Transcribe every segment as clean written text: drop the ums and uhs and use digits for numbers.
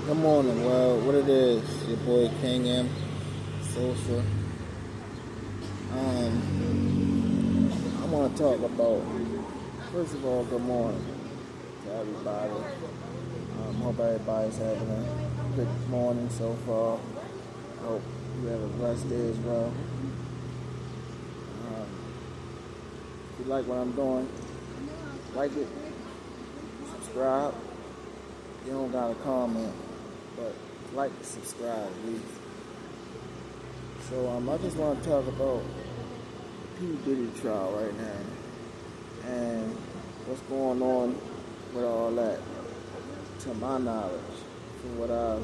Good morning. Well, what it is, your boy King M. Sosa. I want to talk about, first of all, good morning to everybody. Hope everybody's having a good morning so far. Hope you have a blessed day as well. If you like what I'm doing, like it, subscribe. You don't got to comment, but like, subscribe, at least. So I just want to talk about the P. Diddy trial right now and what's going on with all that. To my knowledge, from what I've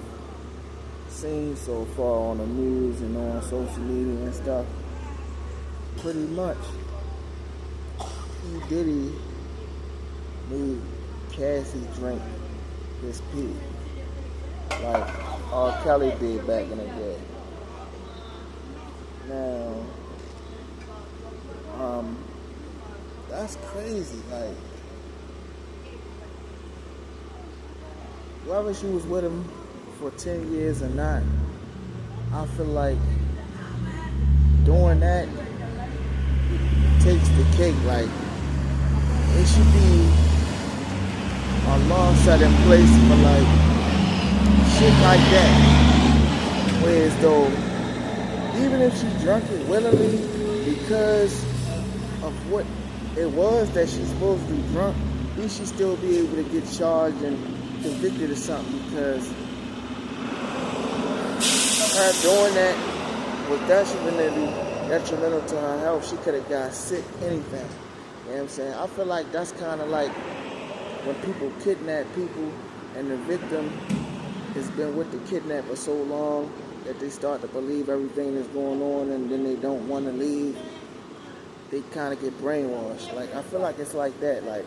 seen so far on the news and on social media and stuff, pretty much P. Diddy made Cassie drink this pee, like R. Kelly did back in the day. Now, that's crazy. Like, whether she was with him for 10 years or not, I feel like doing that takes the cake. Like, it should be a law set in place for like shit like that. Whereas though, even if she drunk it willingly because of what it was that she's supposed to be drunk, at least she still be able to get charged and convicted of something, because her doing that was detrimental to her health. She could have got sick, anything. You know what I'm saying? I feel like that's kind of like when people kidnap people and the victim has been with the kidnapper so long that they start to believe everything that's going on, and then they don't want to leave. They kind of get brainwashed. Like, I feel like it's like that. Like,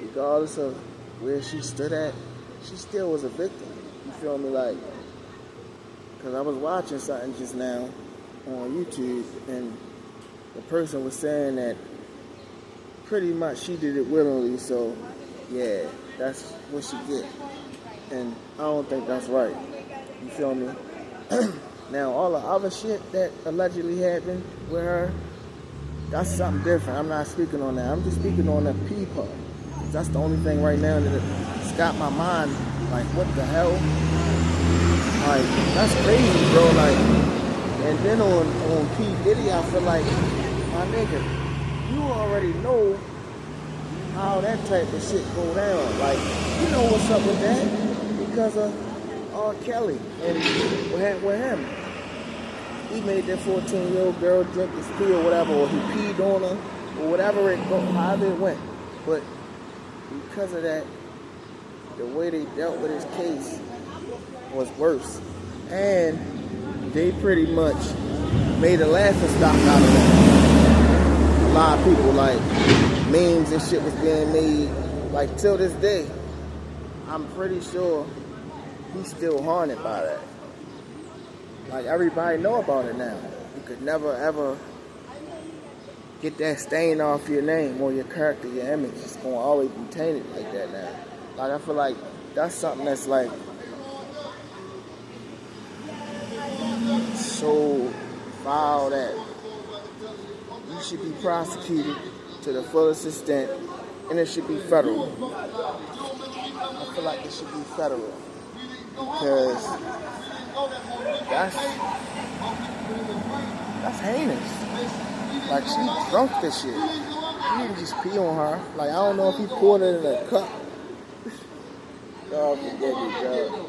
regardless of where she stood at, she still was a victim. You feel me? Like, because I was watching something just now on YouTube, and the person was saying that pretty much she did it willingly, so yeah, that's what she get. And I don't think that's right. You feel me? Now, all the other shit that allegedly happened with her, that's something different. I'm not speaking on that. I'm just speaking on the P part. That's the only thing right now that's got my mind like, what the hell? Like, that's crazy, bro. Like, and then on P. Diddy, I feel like, my nigga, you already know how that type of shit go down. Like, you know what's up with that because of R. Kelly and what happened with him. He made that 14-year-old girl drink his pee or whatever, or he peed on her, or whatever however it went. But because of that, the way they dealt with his case was worse. And they pretty much made a laughing stock out of that. A lot of people, like, memes and shit was being made, like, till this day. I'm pretty sure he's still haunted by that. Like, everybody know about it now. You could never, ever get that stain off your name or your character, your image. It's going to always be tainted like that now. Like, I feel like that's something that's, like, so foul that you should be prosecuted to the fullest extent, and it should be federal. I feel like it should be federal, because that's heinous. Like, she drunk this shit. He didn't just pee on her. Like, I don't know if he poured it in a cup. God forgive me, bro.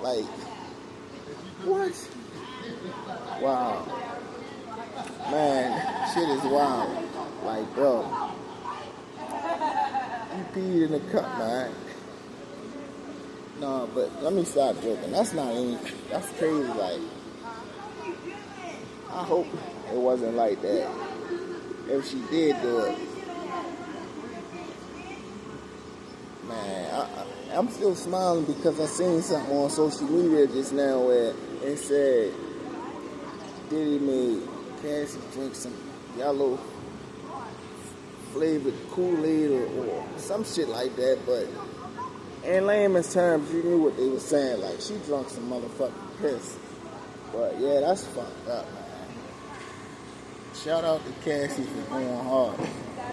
Like, what? Wow. Man, shit is wild. Like, bro, you peed in a cup, man. No, but let me stop joking. That's not anything. That's crazy. Like, I hope it wasn't like that. If she did do it, man, I'm still smiling because I seen something on social media just now where it said Diddy made Cassie drink some yellow flavored Kool-Aid or some shit like that, but in layman's terms, you knew what they were saying. Like, she drunk some motherfucking piss. But yeah, that's fucked up, man. Shout out to Cassie for going hard.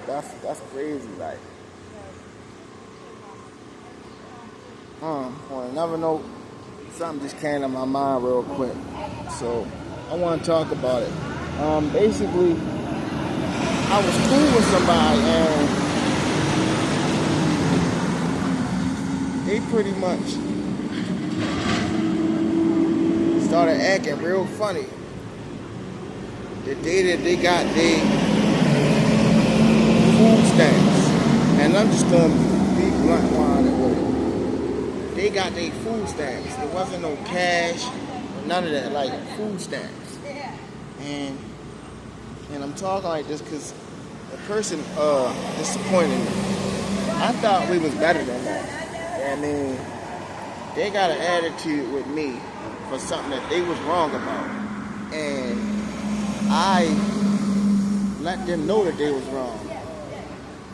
That's crazy, like. On another note, something just came to my mind real quick. So I want to talk about it. Basically, I was cool with somebody and they pretty much started acting real funny the day that they got their food stamps. And I'm just going to be blunt while with it. They got their food stamps. There wasn't no cash or none of that, like food stamps. And I'm talking like this because the person disappointed me. I thought we was better than that. I mean, they got an attitude with me for something that they was wrong about. And I let them know that they was wrong.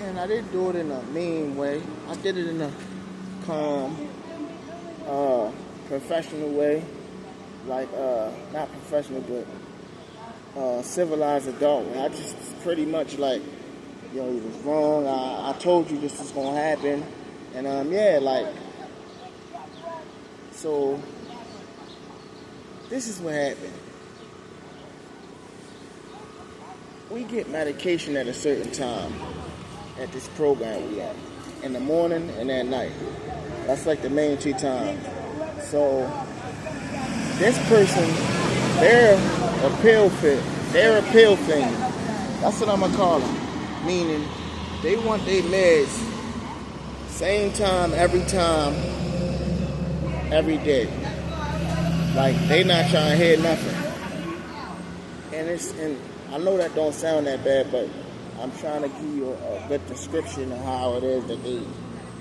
And I didn't do it in a mean way. I did it in a calm, professional way. Like, not professional, but civilized adult way. I just pretty much like, yo, you was wrong. I told you this was gonna happen. And yeah, like, so this is what happened. We get medication at a certain time at this program we at. In the morning and at night. That's like the main two times. So this person, they're a pill fit. They're a pill fiend. That's what I'm gonna call them. Meaning they want their meds same time, every day. Like they not trying to hear nothing. And I know that don't sound that bad, but I'm trying to give you a good description of how it is that they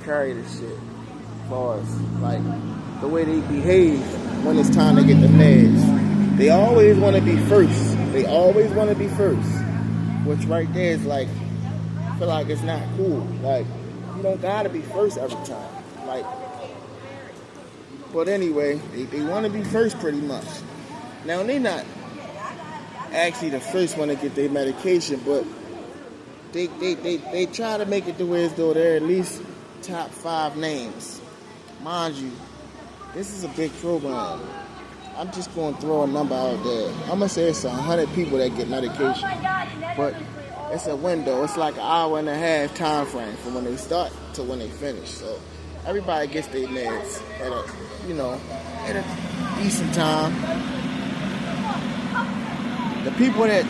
carry this shit. As far as like the way they behave when it's time to get the meds. They always want to be first. Which right there is like, I feel like it's not cool. Like, you don't gotta be first every time. Like, but anyway, they want to be first pretty much. Now, they not actually the first one to get their medication, but they try to make it the way as though they're at least top 5 names. Mind you, this is a big program. I'm just going to throw a number out there. I'm going to say it's 100 people that get medication. But it's a window. It's like an hour and a half time frame from when they start to when they finish. So everybody gets their meds at a decent time. The people that,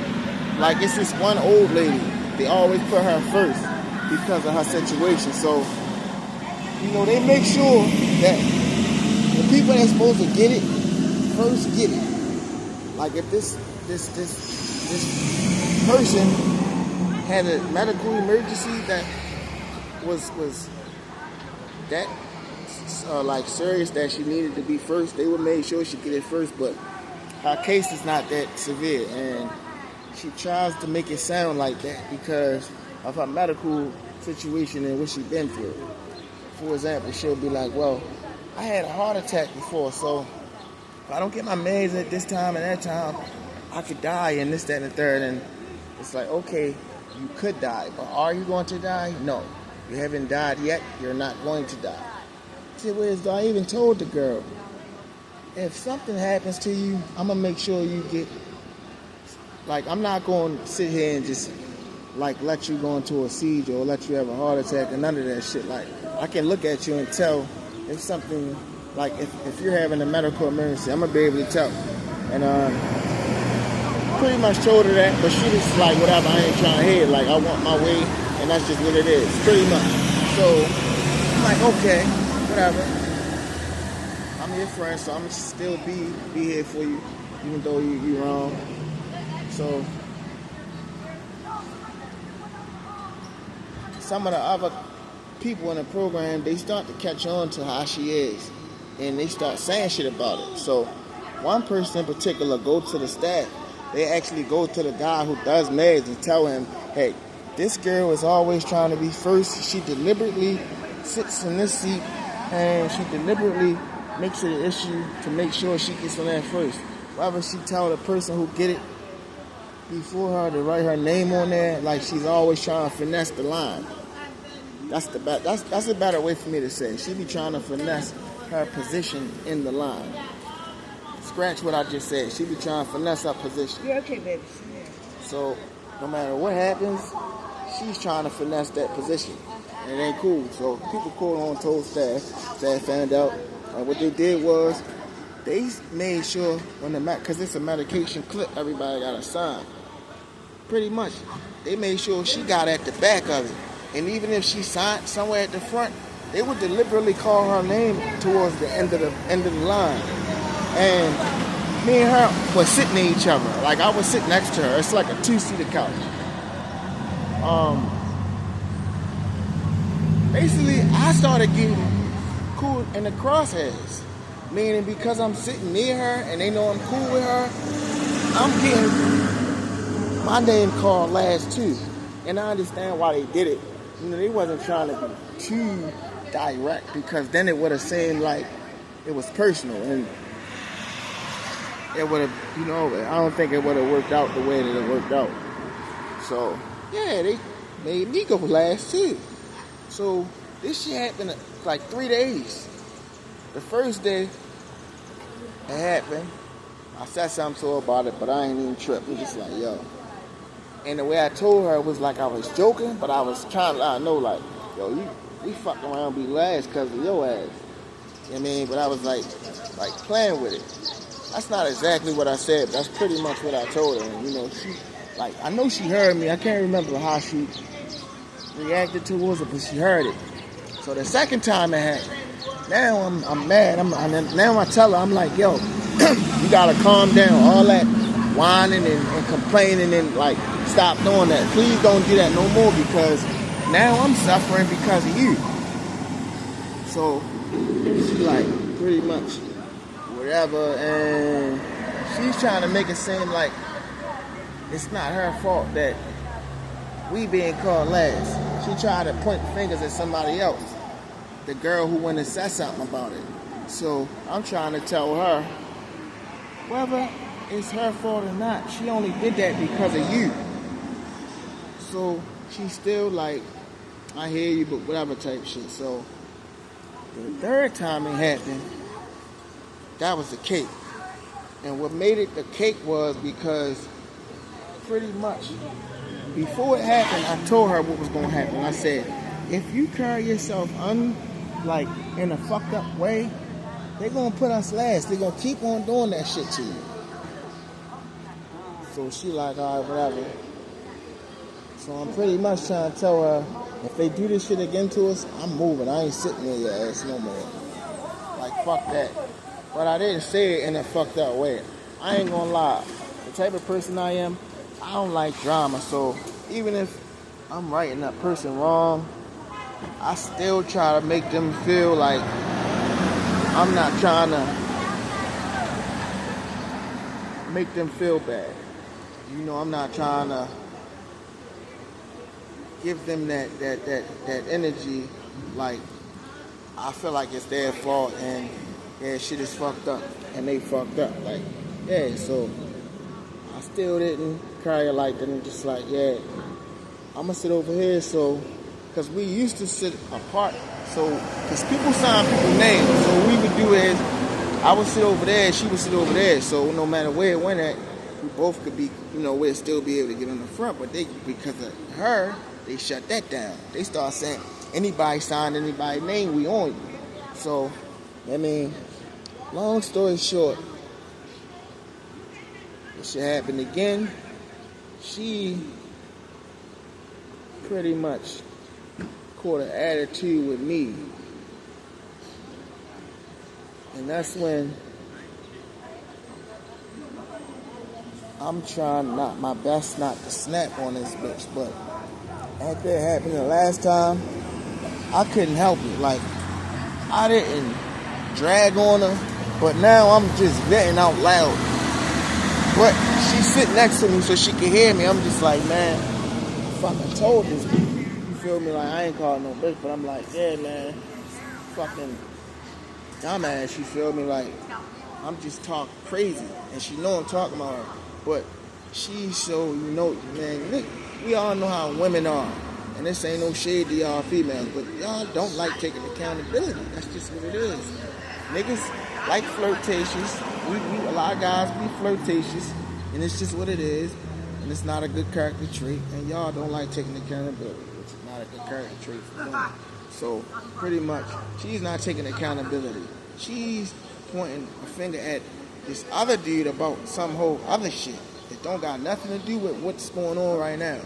like, it's this one old lady, they always put her first because of her situation. So, they make sure that the people that's supposed to get it first get it. Like if this person had a medical emergency that was that like serious that she needed to be first, they would make sure she get it first. But her case is not that severe, and she tries to make it sound like that because of her medical situation and what she's been through. For example, she'll be like, well, I had a heart attack before, so if I don't get my meds at this time and that time, I could die and this, that, and the third. And it's like, okay, you could die, but are you going to die? No. You haven't died yet. You're not going to die. See, whereas I even told the girl, if something happens to you, I'm going to make sure you get, like, I'm not going to sit here and just, like, let you go into a siege or let you have a heart attack and none of that shit. Like, I can look at you and tell if something, like, if you're having a medical emergency, I'm going to be able to tell. And pretty much told her that, but she was like, whatever, I ain't trying to hear it. Like, I want my way, and that's just what it is, pretty much. So, I'm like, okay, whatever. I'm your friend, so I'm going to still be here for you, even though you're wrong. So, some of the other people in the program, they start to catch on to how she is, and they start saying shit about it. So, one person in particular go to the staff. They actually go to the guy who does meds and tell him, hey, this girl is always trying to be first. She deliberately sits in this seat and she deliberately makes it an issue to make sure she gets on that first. Whether she tell the person who get it before her to write her name on there, like she's always trying to finesse the line. That's a better way for me to say. She be trying to finesse her position in the line. Scratch what I just said. She be trying to finesse her position. Yeah, okay, baby. Yeah. So no matter what happens, she's trying to finesse that position. And it ain't cool. So people called on, told staff. Staff found out. And what they did was they made sure because it's a medication clip, everybody got to sign. Pretty much, they made sure she got at the back of it. And even if she signed somewhere at the front, they would deliberately call her name towards the end of the line. And me and her were sitting to each other. Like I was sitting next to her. It's like a 2-seater couch. Basically, I started getting cool in the crosshairs. Meaning because I'm sitting near her and they know I'm cool with her, I'm getting my name called last too. And I understand why they did it. You know, they wasn't trying to be too direct because then it would have seemed like it was personal and it would have, you know, I don't think it would have worked out the way that it worked out. So, yeah, they made me go last too. So, this shit happened in like 3 days. The first day it happened, I said something to her about it, but I ain't even tripped. It was just like, yo. And the way I told her, it was like I was joking, but I was trying to let her know, like, yo, we fuck around be last because of your ass. You know what I mean? But I was like playing with it. That's not exactly what I said, but that's pretty much what I told her. And, you know, she, like, I know she heard me. I can't remember how she reacted towards it, but she heard it. So the second time it happened, now I'm mad. Now I tell her, I'm like, yo, you gotta calm down. All that whining and complaining and like, stop doing that. Please don't do that no more because now I'm suffering because of you. So she like pretty much whatever, and she's trying to make it seem like it's not her fault that we being called last. She tried to point fingers at somebody else, the girl who went and said something about it. So I'm trying to tell her, whether it's her fault or not, she only did that because of you. So she's still like, I hear you, but whatever type shit. So the third time it happened, that was the cake. And what made it the cake was because pretty much before it happened, I told her what was going to happen. I said, if you carry yourself in a fucked up way, they're going to put us last. They're going to keep on doing that shit to you. So she like, all right, whatever. So I'm pretty much trying to tell her, if they do this shit again to us, I'm moving. I ain't sitting near your ass no more. Like, fuck that. But I didn't say it in a fucked up way. I ain't gonna lie. The type of person I am, I don't like drama. So even if I'm writing that person wrong, I still try to make them feel like I'm not trying to make them feel bad. You know, I'm not trying to give them that energy like I feel like it's their fault and yeah, shit is fucked up and they fucked up. Like, yeah, so I still didn't carry it like that. I'm just like, yeah, I'm gonna sit over here. So, because we used to sit apart. So, because people sign people's names. So what we would do is, I would sit over there, she would sit over there. So no matter where it went at, we both could be, you know, we'd still be able to get on the front. But they, because of her, they shut that down. They start saying, anybody sign anybody's name, we on you. So, I mean, long story short, it should happen again. She pretty much caught an attitude with me. And that's when I'm trying my best not to snap on this bitch. But after it happened the last time, I couldn't help it. Like, I didn't drag on her, but now I'm just venting out loud. But she's sitting next to me so she can hear me. I'm just like, man, fucking told this bitch. You feel me? Like, I ain't calling no bitch, but I'm like, yeah, man, fucking dumbass, you feel me? Like, I'm just talking crazy, and she know I'm talking about her, but she's so, man, look, we all know how women are, and this ain't no shade to y'all females, but y'all don't like taking accountability. That's just what it is. Niggas like flirtatious. A lot of guys be flirtatious, and it's just what it is, and it's not a good character trait, and y'all don't like taking accountability, which is not a good character trait for women. So, pretty much, she's not taking accountability. She's pointing a finger at this other dude about some whole other shit that don't got nothing to do with what's going on right now.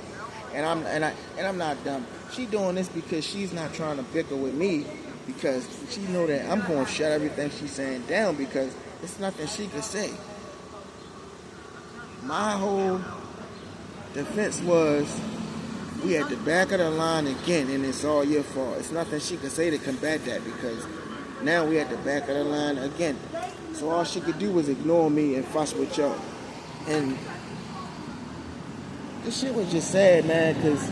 And I'm not dumb. She doing this because she's not trying to bicker with me, because she know that I'm going to shut everything she's saying down, because it's nothing she can say. My whole defense was, we at the back of the line again, and it's all your fault. It's nothing she could say to combat that, because now we at the back of the line again. So all she could do was ignore me and fuss with y'all. And this shit was just sad, man, because,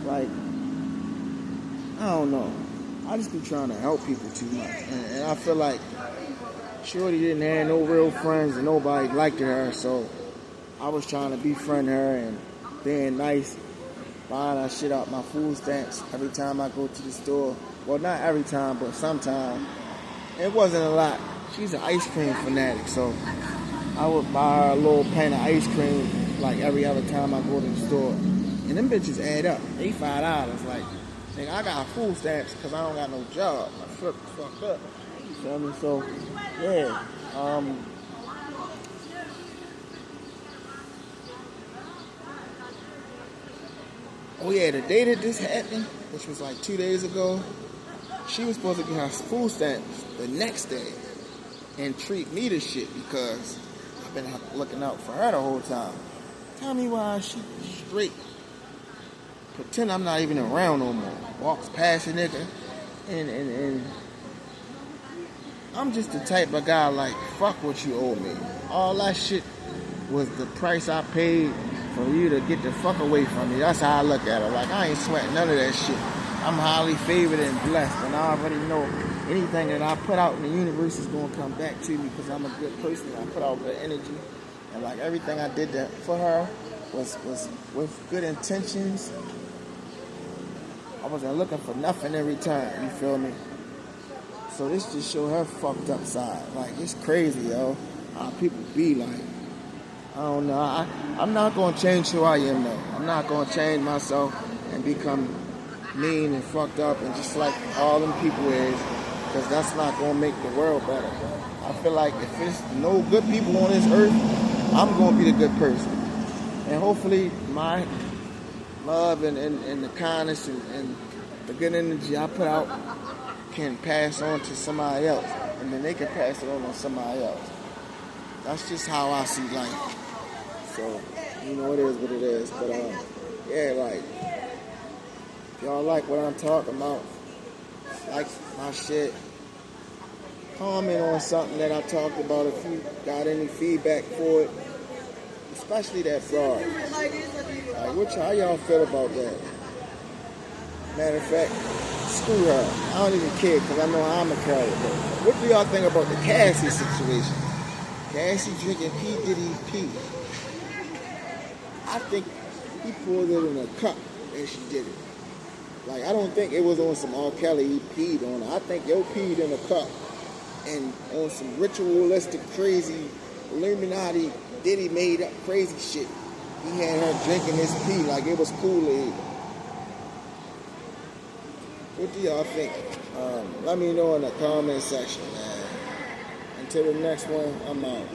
like, I don't know. I just be trying to help people too much. And I feel like Shorty didn't have no real friends and nobody liked her, so I was trying to befriend her and being nice, buying her shit out my food stamps every time I go to the store. Well, not every time, but sometimes. It wasn't a lot. She's an ice cream fanatic, so I would buy her a little pan of ice cream like every other time I go to the store. And them bitches add up. They $5. Like, nigga, I got food stamps because I don't got no job. I fucked up. You feel me? So, yeah. Oh yeah, the day that this happened, which was like 2 days ago, she was supposed to get her food stamps the next day and treat me to shit, because I've been looking out for her the whole time. Tell me why she straight pretend I'm not even around no more. Walks past a nigga, and I'm just the type of guy like, fuck what you owe me. All that shit was the price I paid for you to get the fuck away from me. That's how I look at it. Like, I ain't sweating none of that shit. I'm highly favored and blessed, and I already know anything that I put out in the universe is going to come back to me, because I'm a good person. I put out good energy, and like everything I did that for her was with good intentions. I wasn't looking for nothing in return, you feel me? So this just show her fucked up side. Like, it's crazy, yo, how people be like. I don't know. I'm not going to change who I am, though. I'm not going to change myself and become mean and fucked up and just like all them people is, because that's not going to make the world better. I feel like if there's no good people on this earth, I'm going to be the good person. And hopefully my love and the kindness and the good energy I put out can pass on to somebody else, and then they can pass it on to somebody else. That's just how I see life. So, it is what it is. But, yeah, like, if y'all like what I'm talking about, like my shit, comment on something that I talked about if you got any feedback for it, especially that fraud. Like, how y'all feel about that? Matter of fact, screw her. I don't even care, because I know how I'm a character. What do y'all think about the Cassie situation? Cassie drinking P. Diddy pee. I think he poured it in a cup and she did it. Like, I don't think it was on some R. Kelly he peed on her. I think yo peed in a cup and on some ritualistic, crazy, Illuminati, Diddy made up crazy shit. He had her drinking his pee like it was Kool-Aid. What do y'all think? Let me know in the comment section, man. Until the next one, I'm out.